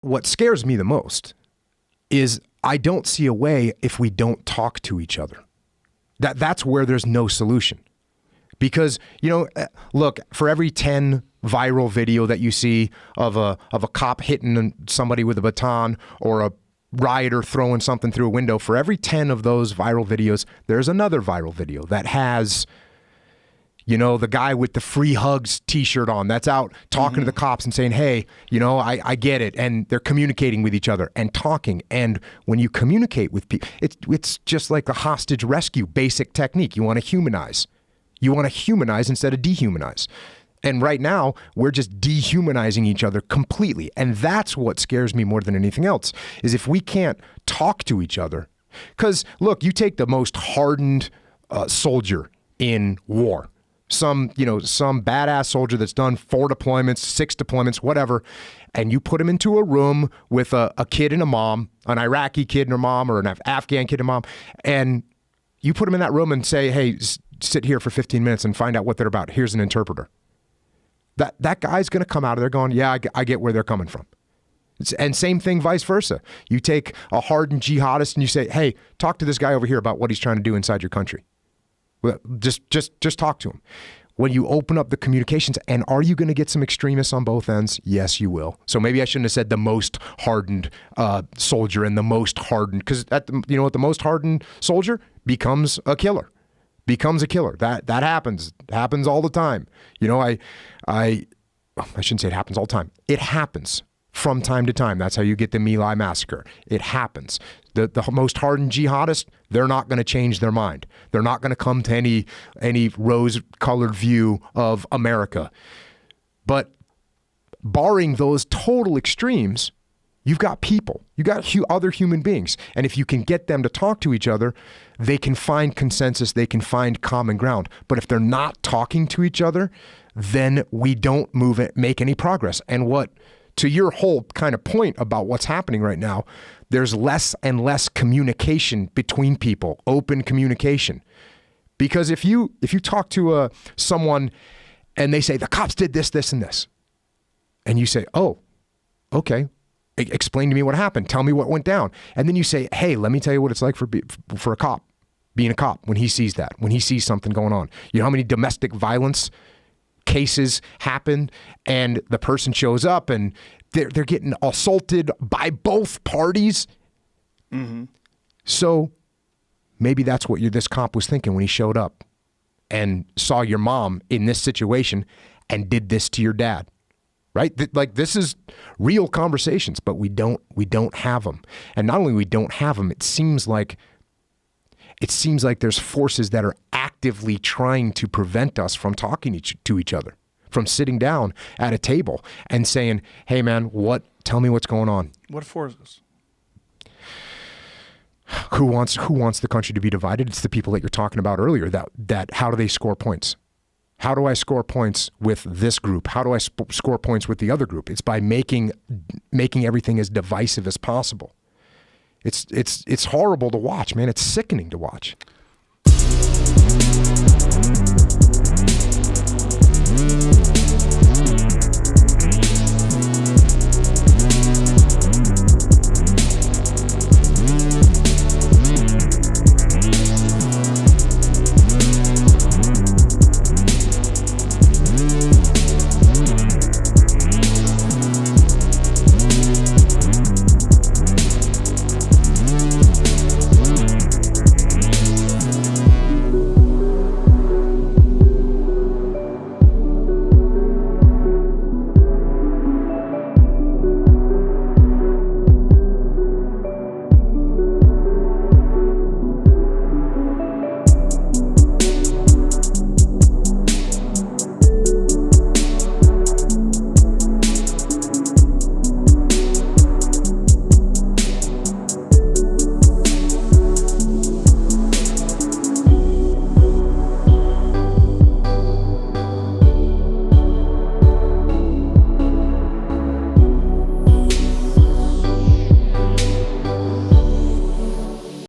what scares me the most is I don't see a way if we don't talk to each other. That's where there's no solution. Because, look, for every 10 viral video that you see of a cop hitting somebody with a baton or a rioter throwing something through a window, for every 10 of those viral videos, there's another viral video that has, the guy with the free hugs t-shirt on that's out talking to the cops and saying, hey, I get it. And they're communicating with each other and talking. And when you communicate with people, it's just like a hostage rescue basic technique. You want to humanize. You want to humanize instead of dehumanize. And right now, we're just dehumanizing each other completely. And that's what scares me more than anything else, is if we can't talk to each other. Because, look, you take the most hardened soldier in war, some badass soldier that's done 4 deployments, 6 deployments, whatever, and you put him into a room with a kid and a mom, an Iraqi kid and a mom, or an Afghan kid and a mom, and you put him in that room and say, hey, sit here for 15 minutes and find out what they're about. Here's an interpreter. That guy's going to come out of there going, yeah, I get where they're coming from. And same thing, vice versa. You take a hardened jihadist and you say, hey, talk to this guy over here about what he's trying to do inside your country. Well, just talk to him. When you open up the communications, and are you going to get some extremists on both ends? Yes, you will. So maybe I shouldn't have said the most hardened soldier and the most hardened, because the most hardened soldier becomes a killer. That happens. It happens all the time. I shouldn't say it happens all the time. It happens from time to time. That's how you get the My Lai massacre. It happens. The most hardened jihadists, they're not going to change their mind. They're not going to come to any rose-colored view of America. But barring those total extremes, you've got people. You've got other human beings. And if you can get them to talk to each other, they can find consensus. They can find common ground. But if they're not talking to each other, then we don't make any progress. And to your whole kind of point about what's happening right now, there's less and less communication between people, open communication. Because if you talk to someone and they say, the cops did this, this, and this, and you say, oh, okay, explain to me what happened. Tell me what went down. And then you say, hey, let me tell you what it's like for a cop, being a cop, when he sees that, when he sees something going on. You know how many domestic violence cases happen and the person shows up and they're getting assaulted by both parties? Mm-hmm. So maybe that's what this cop was thinking when he showed up and saw your mom in this situation and did this to your dad. Right? This is real conversations, but we don't have them. And not only we don't have them, it seems like there's forces that are actively trying to prevent us from talking to each other, from sitting down at a table and saying, hey man, tell me what's going on. What forces? Who wants the country to be divided? It's the people that you're talking about earlier, that how do they score points? How do I score points with this group? How do I score points with the other group? It's by making everything as divisive as possible. It's horrible to watch, man. It's sickening to watch.